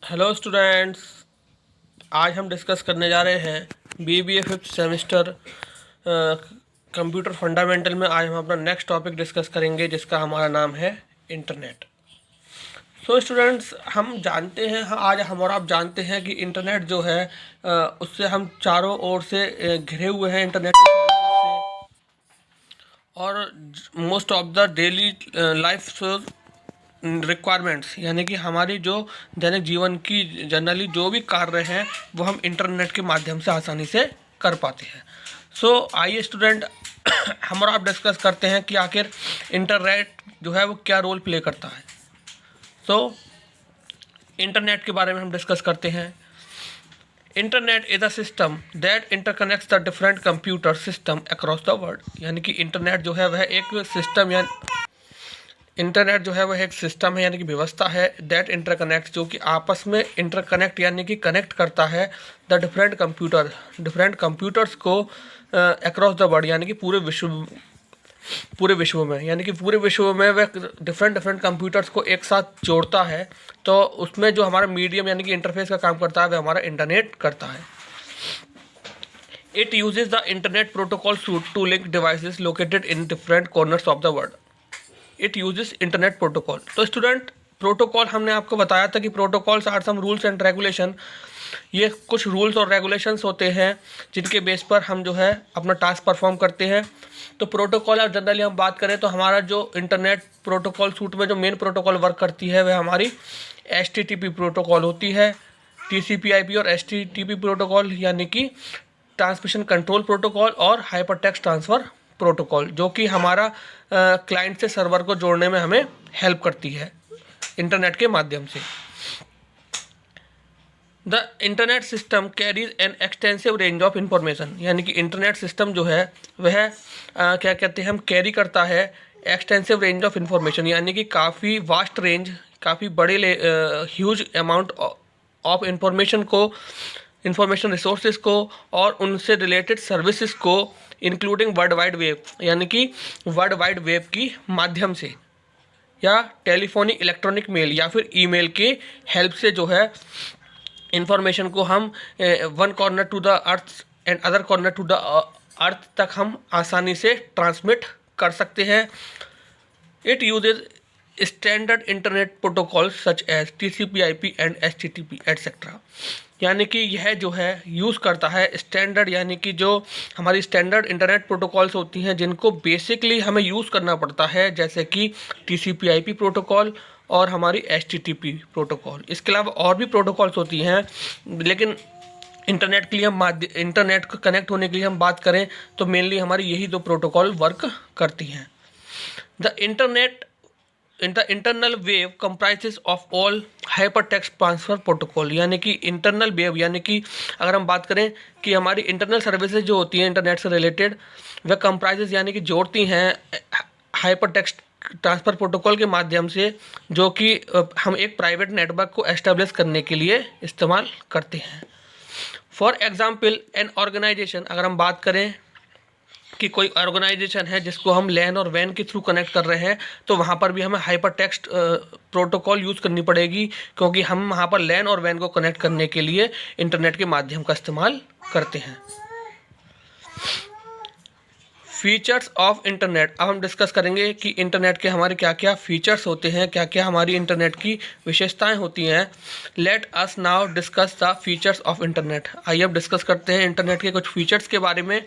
Hello students, आज हम discuss करने जा रहे हैं BBA fifth semester computer fundamental में। आज हम अपना नेक्स्ट टॉपिक डिस्कस करेंगे जिसका हमारा नाम है इंटरनेट। सो स्टूडेंट्स, हम जानते हैं, आज हम और आप जानते हैं कि इंटरनेट जो है उससे हम चारों ओर से घिरे हुए हैं इंटरनेट की सर्विसेज से। और most of the daily life requirements, यानी कि हमारी जो दैनिक जीवन की जनरली जो भी कार्य हैं वो हम इंटरनेट के माध्यम से आसानी से कर पाते हैं। सो आइए स्टूडेंट, हम और आप डिस्कस करते हैं कि आखिर इंटरनेट जो है वो क्या रोल प्ले करता है। सो इंटरनेट के बारे में हम डिस्कस करते हैं। Internet is a system that interconnects the different computer system across the world. यानी कि इंटरनेट जो है वह एक सिस्टम या इंटरनेट जो है वह एक सिस्टम है, यानी कि व्यवस्था है दैट इंटरकनेक्ट, जो कि आपस में इंटरकनेक्ट यानी कि कनेक्ट करता है द डिफरेंट कंप्यूटर्स को अक्रॉस द वर्ल्ड, यानी कि पूरे विश्व में, यानी कि पूरे विश्व में वह डिफरेंट कंप्यूटर्स को एक साथ जोड़ता है। तो उसमें जो हमारा मीडियम यानी कि इंटरफेस का काम करता है वह हमारा इंटरनेट करता है। It uses the internet protocol suite to link devices located in different corners of the world. It uses internet protocol. तो स्टूडेंट, प्रोटोकॉल हमने आपको बताया था कि protocols are some rules and regulation. ये कुछ रूल्स और रेगुलेशंस होते हैं जिनके बेस पर हम जो है अपना टास्क परफॉर्म करते हैं। तो प्रोटोकॉल अब जनरली हम बात करें तो हमारा जो इंटरनेट प्रोटोकॉल सूट में जो मेन प्रोटोकॉल वर्क करती है वह हमारी HTTP प्रोटोकॉल होती है। TCP/IP और HTTP प्रोटोकॉल यानी कि ट्रांसमिशन कंट्रोल प्रोटोकॉल और हाइपर टेक्स्ट ट्रांसफ़र प्रोटोकॉल, जो कि हमारा क्लाइंट से सर्वर को जोड़ने में हमें हेल्प करती है इंटरनेट के माध्यम से। The internet system carries an extensive range of information. यानी कि इंटरनेट सिस्टम जो है वह क्या कहते हैं, हम कैरी करता है एक्सटेंसिव रेंज ऑफ इंफॉर्मेशन, यानी कि काफ़ी वास्ट रेंज, काफ़ी बड़े huge amount of information resources को और उनसे रिलेटेड सर्विसेज को, इंक्लूडिंग वर्ल्ड वाइड वेब, यानी कि वर्ल्ड वाइड वेब की माध्यम से, या टेलीफोनिक, इलेक्ट्रॉनिक मेल या फिर ईमेल के हेल्प से जो है इंफॉर्मेशन को हम one corner to the earth and other corner to the earth तक हम आसानी से ट्रांसमिट कर सकते हैं। It uses standard internet protocol such as TCP/IP and HTTP etcetera. यानी कि यह जो है यूज़ करता है स्टैंडर्ड, यानी कि जो हमारी स्टैंडर्ड इंटरनेट प्रोटोकॉल्स होती हैं जिनको बेसिकली हमें यूज़ करना पड़ता है, जैसे कि TCP/IP प्रोटोकॉल और हमारी HTTP प्रोटोकॉल। इसके अलावा और भी प्रोटोकॉल्स होती हैं, लेकिन इंटरनेट के लिए हम इंटरनेट को कनेक्ट होने के लिए हम बात करें तो मेनली हमारी यही दो प्रोटोकॉल वर्क करती हैं। The internal wave comprises of all hyper text transfer protocol. यानी कि इंटरनल वेव, यानी कि अगर हम बात करें कि हमारी इंटरनल सर्विसेज जो होती हैं इंटरनेट से रिलेटेड, वह कंप्राइजेस यानी कि जोड़ती हैं हाइपर टेक्स्ट ट्रांसफ़र प्रोटोकॉल के माध्यम से, जो कि हम एक प्राइवेट नेटवर्क को एस्टेब्लिश करने के लिए इस्तेमाल करते हैं। फॉर एग्जाम्पल, एन ऑर्गेनाइजेशन, अगर हम बात करें कि कोई ऑर्गेनाइजेशन है जिसको हम लैन और वैन के थ्रू कनेक्ट कर रहे हैं, तो वहाँ पर भी हमें हाइपर टेक्स्ट प्रोटोकॉल यूज़ करनी पड़ेगी, क्योंकि हम वहाँ पर लैन और वैन को कनेक्ट करने के लिए इंटरनेट के माध्यम का इस्तेमाल करते हैं। फीचर्स ऑफ इंटरनेट, अब हम डिस्कस करेंगे कि इंटरनेट के हमारे क्या क्या फीचर्स होते हैं, क्या क्या हमारी इंटरनेट की विशेषताएं होती हैं। Let us now discuss the features of internet. आइए अब डिस्कस करते हैं इंटरनेट के कुछ फीचर्स के बारे में,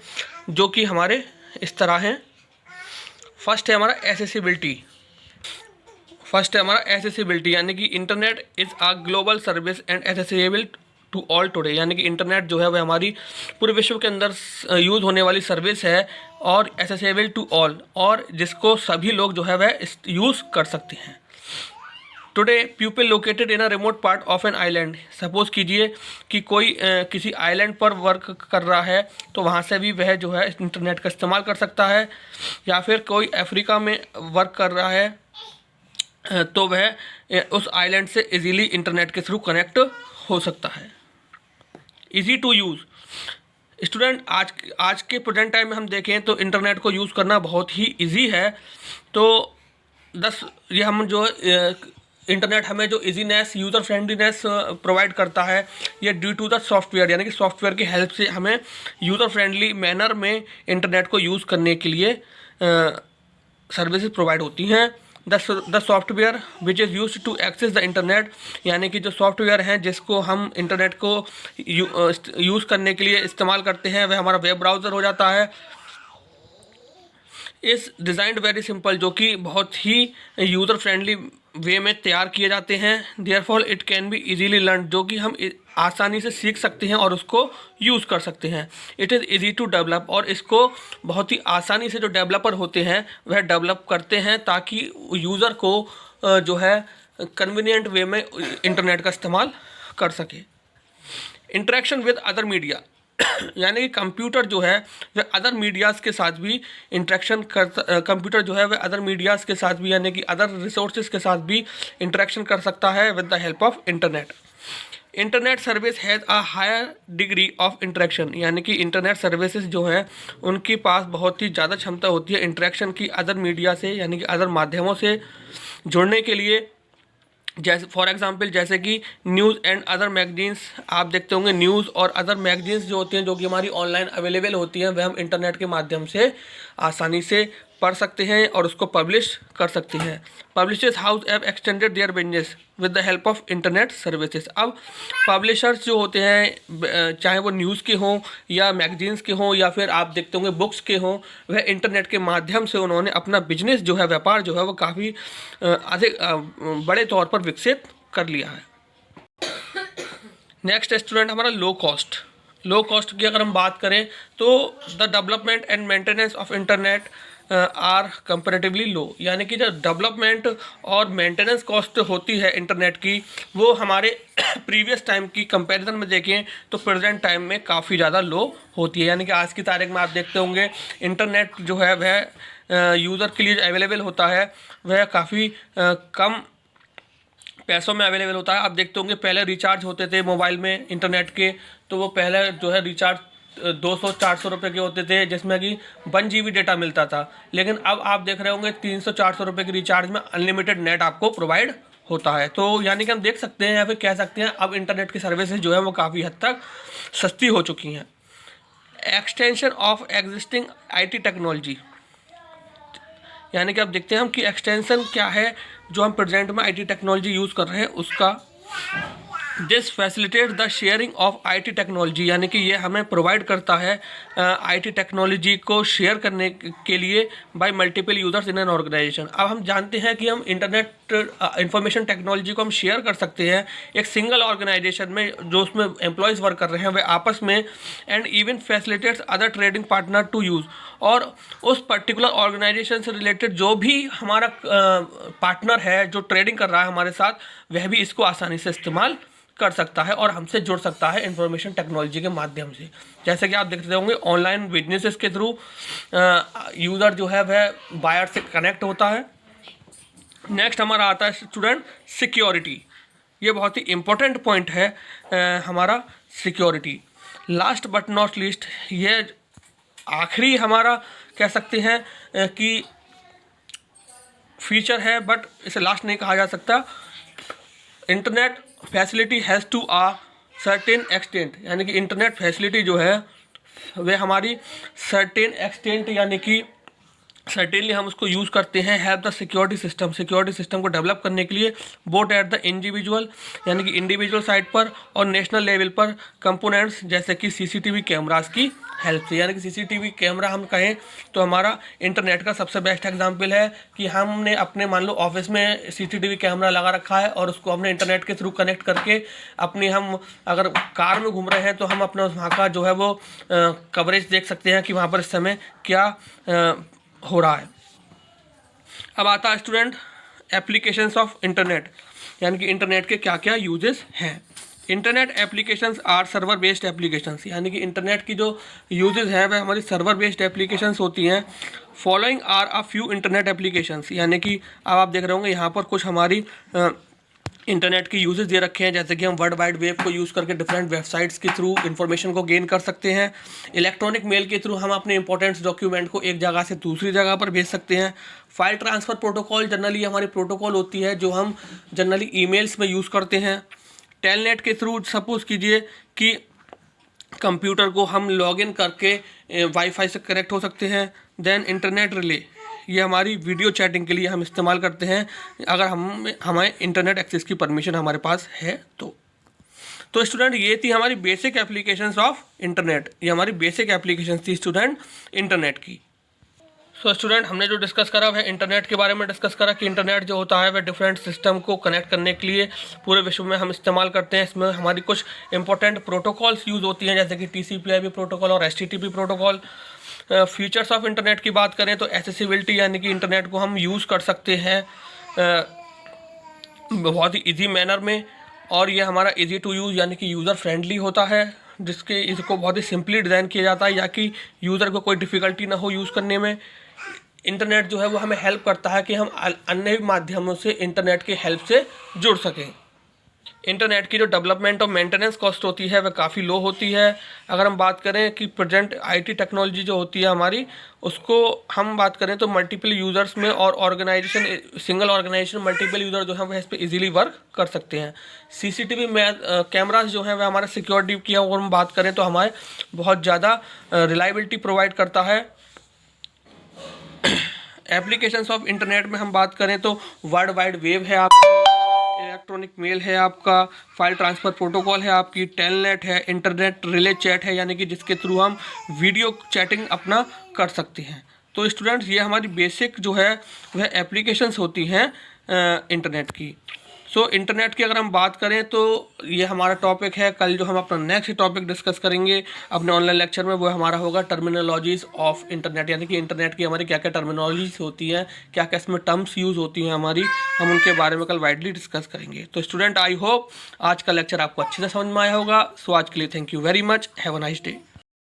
जो कि हमारे इस तरह हैं। फर्स्ट है हमारा एसेसिबिलिटी, यानी कि internet is a global service and accessible to all today. यानी कि इंटरनेट जो है वह हमारी पूरे विश्व के अंदर यूज़ होने वाली सर्विस है और एसेसिबल टू ऑल, और जिसको सभी लोग जो है वह यूज़ कर सकते हैं। Today people located in a remote part of an island, suppose कीजिए कि कोई किसी आइलैंड पर वर्क कर रहा है, तो वहाँ से भी वह जो है इंटरनेट का इस्तेमाल कर सकता है। या फिर कोई अफ्रीका में वर्क कर रहा है, तो वह उस आइलैंड से इजीली इंटरनेट के थ्रू कनेक्ट हो सकता है। इजी टू यूज़, स्टूडेंट आज के प्रेजेंट टाइम में हम देखें तो इंटरनेट को यूज़ करना बहुत ही इजी है। तो ये हम जो इंटरनेट हमें जो इजीनेस, यूज़र फ्रेंडलीनेस प्रोवाइड करता है, ये ड्यू टू द सॉफ्टवेयर, यानी कि सॉफ्टवेयर की हेल्प से हमें यूज़र फ्रेंडली मैनर में इंटरनेट को यूज़ करने के लिए सर्विसेज प्रोवाइड होती हैं। The software which is use to access the internet, यानी कि जो सॉफ्टवेयर हैं जिसको हम इंटरनेट को यूज़ करने के लिए इस्तेमाल करते हैं, वह हमारा वेब ब्राउज़र हो जाता है। इस डिज़ाइंड वेरी सिंपल, जो कि बहुत ही यूज़र फ्रेंडली वे में तैयार किए जाते हैं। Therefore it can be easily learn, जो कि हम आसानी से सीख सकते हैं और उसको यूज़ कर सकते हैं। It is easy to develop, और इसको बहुत ही आसानी से जो डेवलपर होते हैं वह डेवलप करते हैं ताकि यूज़र को जो है कन्वीनियंट वे में इंटरनेट का इस्तेमाल कर सके। इंटरेक्शन विद अदर मीडिया, यानी कि कंप्यूटर जो है वह अदर मीडियाज़ के साथ भी इंटरेक्शन कंप्यूटर जो है वह अदर मीडियाज़ के साथ भी, यानी कि अदर रिसोर्सेज के साथ भी इंटरेक्शन कर सकता है with the help of internet. Internet service has a higher degree of interaction, यानी कि इंटरनेट सर्विसेज जो हैं उनके पास बहुत ही ज़्यादा क्षमता होती है इंटरेक्शन की अदर मीडिया से, यानी कि अदर माध्यमों से जुड़ने के लिए। जैसे फॉर एग्जांपल, जैसे कि न्यूज़ एंड अदर मैगजीन्स, आप देखते होंगे न्यूज़ और अदर मैगजीन्स जो होती हैं, जो कि हमारी ऑनलाइन अवेलेबल होती हैं, वह हम इंटरनेट के माध्यम से आसानी से पढ़ सकते हैं और उसको पब्लिश कर सकते हैं। Publishers house have extended their business with the help of internet services. अब पब्लिशर्स जो होते हैं, चाहे वो न्यूज़ के हों या मैगजीन्स के हों या फिर आप देखते होंगे बुक्स के हों, वह इंटरनेट के माध्यम से उन्होंने अपना बिजनेस जो है, व्यापार जो है, वो काफ़ी अधिक बड़े तौर पर विकसित कर लिया है। नेक्स्ट स्टूडेंट हमारा लो कॉस्ट। लो कॉस्ट की अगर हम बात करें तो the development and maintenance of internet are comparatively low, यानी कि जो डेवलपमेंट और मेंटेनेंस कॉस्ट होती है इंटरनेट की, वो हमारे प्रीवियस टाइम की कंपैरिजन में देखें तो प्रेजेंट टाइम में काफ़ी ज़्यादा लो होती है। यानी कि आज की तारीख में आप देखते होंगे इंटरनेट जो है वह यूज़र के लिए अवेलेबल होता है, वह काफ़ी कम पैसों में अवेलेबल होता है। आप देखते होंगे पहले रिचार्ज होते थे मोबाइल में इंटरनेट के, तो वो पहले जो है रिचार्ज 200-400 रुपये के होते थे, जिसमें कि 1 GB डेटा मिलता था। लेकिन अब आप देख रहे होंगे 300-400 रुपये के रिचार्ज में अनलिमिटेड नेट आपको प्रोवाइड होता है। तो यानी कि हम देख सकते हैं या फिर कह सकते हैं अब इंटरनेट की सर्विसेज जो है वो काफ़ी हद तक सस्ती हो चुकी हैं। Extension of existing IT technology, यानी कि अब देखते हैं हम कि एक्सटेंशन क्या है जो हम प्रेजेंट में IT टेक्नोलॉजी यूज़ कर रहे हैं उसका। This facilitate the sharing of IT technology, यानी कि ये हमें प्रोवाइड करता है IT टेक्नोलॉजी को शेयर करने के लिए by multiple users in an organization. अब हम जानते हैं कि हम इंटरनेट इंफॉर्मेशन टेक्नोलॉजी को हम शेयर कर सकते हैं एक सिंगल ऑर्गेनाइजेशन में, जो उसमें एम्प्लॉयज़ वर्क कर रहे हैं वह आपस में, and even facilitates other trading partner to use, और उस पर्टिकुलर ऑर्गेनाइजेशन से रिलेटेड जो भी हमारा पार्टनर है जो ट्रेडिंग कर रहा है हमारे साथ, वह भी इसको आसानी से इस्तेमाल कर सकता है और हमसे जुड़ सकता है इंफॉर्मेशन टेक्नोलॉजी के माध्यम से। जैसे कि आप देखते होंगे ऑनलाइन बिजनेसेस के थ्रू यूज़र जो है वह बायर से कनेक्ट होता है। नेक्स्ट हमारा आता है स्टूडेंट सिक्योरिटी। ये बहुत ही इम्पोर्टेंट पॉइंट है हमारा security. Last but not least, ये आखिरी हमारा कह सकते हैं कि फीचर है, बट इसे लास्ट नहीं कहा जा सकता। Internet facility has to a certain extent, यानी कि इंटरनेट फैसिलिटी जो है वह हमारी सर्टेन एक्सटेंट, यानी कि सर्टेनली हम उसको यूज़ करते हैं हेल्प द सिक्योरिटी सिस्टम को डेवलप करने के लिए, बोथ एट द इंडिविजुअल यानी कि इंडिविजुअल साइड पर और नेशनल लेवल पर कंपोनेंट्स जैसे कि CCTV कैमरास की हेल्प से। यानी कि CCTV कैमरा हम कहें तो हमारा इंटरनेट का सबसे बेस्ट एग्जांपल है कि हमने अपने मान लो ऑफिस में CCTV कैमरा लगा रखा है और उसको हमने इंटरनेट के थ्रू कनेक्ट करके अपनी, हम अगर कार में घूम रहे हैं तो हम अपना वहाँ का जो है वो कवरेज देख सकते हैं कि वहाँ पर इस समय क्या हो रहा है। अब आता है स्टूडेंट एप्लीकेशंस ऑफ इंटरनेट, यानी कि इंटरनेट के क्या क्या यूजेस हैं। Internet applications are server based applications, यानी कि इंटरनेट की जो यूजेस है वह हमारी सर्वर बेस्ड एप्लीकेशंस होती हैं। Following are a few internet applications, यानी कि अब आप देख रहे होंगे यहाँ पर कुछ हमारी इंटरनेट की यूजेस दे रखे हैं, जैसे कि हम वर्ल्ड वाइड वेब को यूज़ करके डिफरेंट वेबसाइट्स के थ्रू इन्फॉर्मेशन को गेन कर सकते हैं। इलेक्ट्रॉनिक मेल के थ्रू हम अपने इंपॉर्टेंट डॉक्यूमेंट को एक जगह से दूसरी जगह पर भेज सकते हैं। फाइल ट्रांसफ़र प्रोटोकॉल जनरली हमारी प्रोटोकॉल होती है जो हम जनरली ईमेल्स में यूज़ करते हैं। टेलनेट के थ्रू सपोज कीजिए कि कंप्यूटर को हम लॉगिन करके वाईफाई से कनेक्ट हो सकते हैं। देन इंटरनेट रिले, ये हमारी वीडियो चैटिंग के लिए हम इस्तेमाल करते हैं अगर हमें इंटरनेट एक्सेस की परमिशन हमारे पास है तो स्टूडेंट ये थी हमारी बेसिक एप्लीकेशंस ऑफ इंटरनेट। ये हमारी बेसिक एप्लीकेशंस थी स्टूडेंट इंटरनेट की। सो स्टूडेंट हमने जो डिस्कस करा वह इंटरनेट के बारे में डिस्कस करा कि इंटरनेट जो होता है वह डिफरेंट सिस्टम को कनेक्ट करने के लिए पूरे विश्व में हम इस्तेमाल करते हैं। इसमें हमारी कुछ इंपॉर्टेंट प्रोटोकॉल्स यूज़ होती हैं, जैसे कि TCP/IP प्रोटोकॉल और HTTP protocol. Features of internet की बात करें तो एक्सेसिबिलिटी, यानी कि इंटरनेट को हम यूज़ कर सकते हैं बहुत ही ईजी मैनर में, और ये हमारा ईजी टू यूज़ यानी कि यूज़र फ्रेंडली होता है, जिसके इसको बहुत ही सिंपली डिज़ाइन किया जाता है या कि यूज़र को कोई डिफ़िकल्टी ना हो यूज़ करने में। इंटरनेट जो है वो हमें हेल्प करता है कि हम अन्य माध्यमों से इंटरनेट की हेल्प से जुड़ सकें। इंटरनेट की जो डेवलपमेंट और मेंटेनेंस कॉस्ट होती है वह काफ़ी लो होती है। अगर हम बात करें कि प्रेजेंट IT टेक्नोलॉजी जो होती है हमारी, उसको हम बात करें तो मल्टीपल यूज़र्स में और organization, single organization multiple user जो है वह इस पर ईजिली वर्क कर सकते हैं। CCTV में कैमराज जो हैं वह हमारे सिक्योरिटी की अगर हम बात करें तो हमारे बहुत ज़्यादा रिलायबिलिटी प्रोवाइड करता है। एप्लीकेशंस ऑफ इंटरनेट में हम बात करें तो वर्ल्ड वाइड वेब है आपका, इलेक्ट्रॉनिक मेल है आपका, फाइल ट्रांसफ़र प्रोटोकॉल है आपकी, टेलनेट है, इंटरनेट रिले चैट है, यानी कि जिसके थ्रू हम वीडियो चैटिंग अपना कर सकते हैं। तो स्टूडेंट्स ये हमारी बेसिक जो है वह एप्लीकेशंस होती हैं इंटरनेट की। सो इंटरनेट की अगर हम बात करें तो ये हमारा टॉपिक है। कल जो हम अपना नेक्स्ट टॉपिक डिस्कस करेंगे अपने ऑनलाइन लेक्चर में वो हमारा होगा टर्मिनोलॉजीज़ ऑफ इंटरनेट, यानी कि इंटरनेट की हमारी क्या क्या टर्मिनोलॉजीज होती हैं, क्या क्या इसमें टर्म्स यूज़ होती हैं हमारी, हम उनके बारे में कल वाइडली डिस्कस करेंगे। तो स्टूडेंट आई होप आज का लेक्चर आपको अच्छे से समझ में आया होगा। सो आज के लिए thank you very much, have a nice day.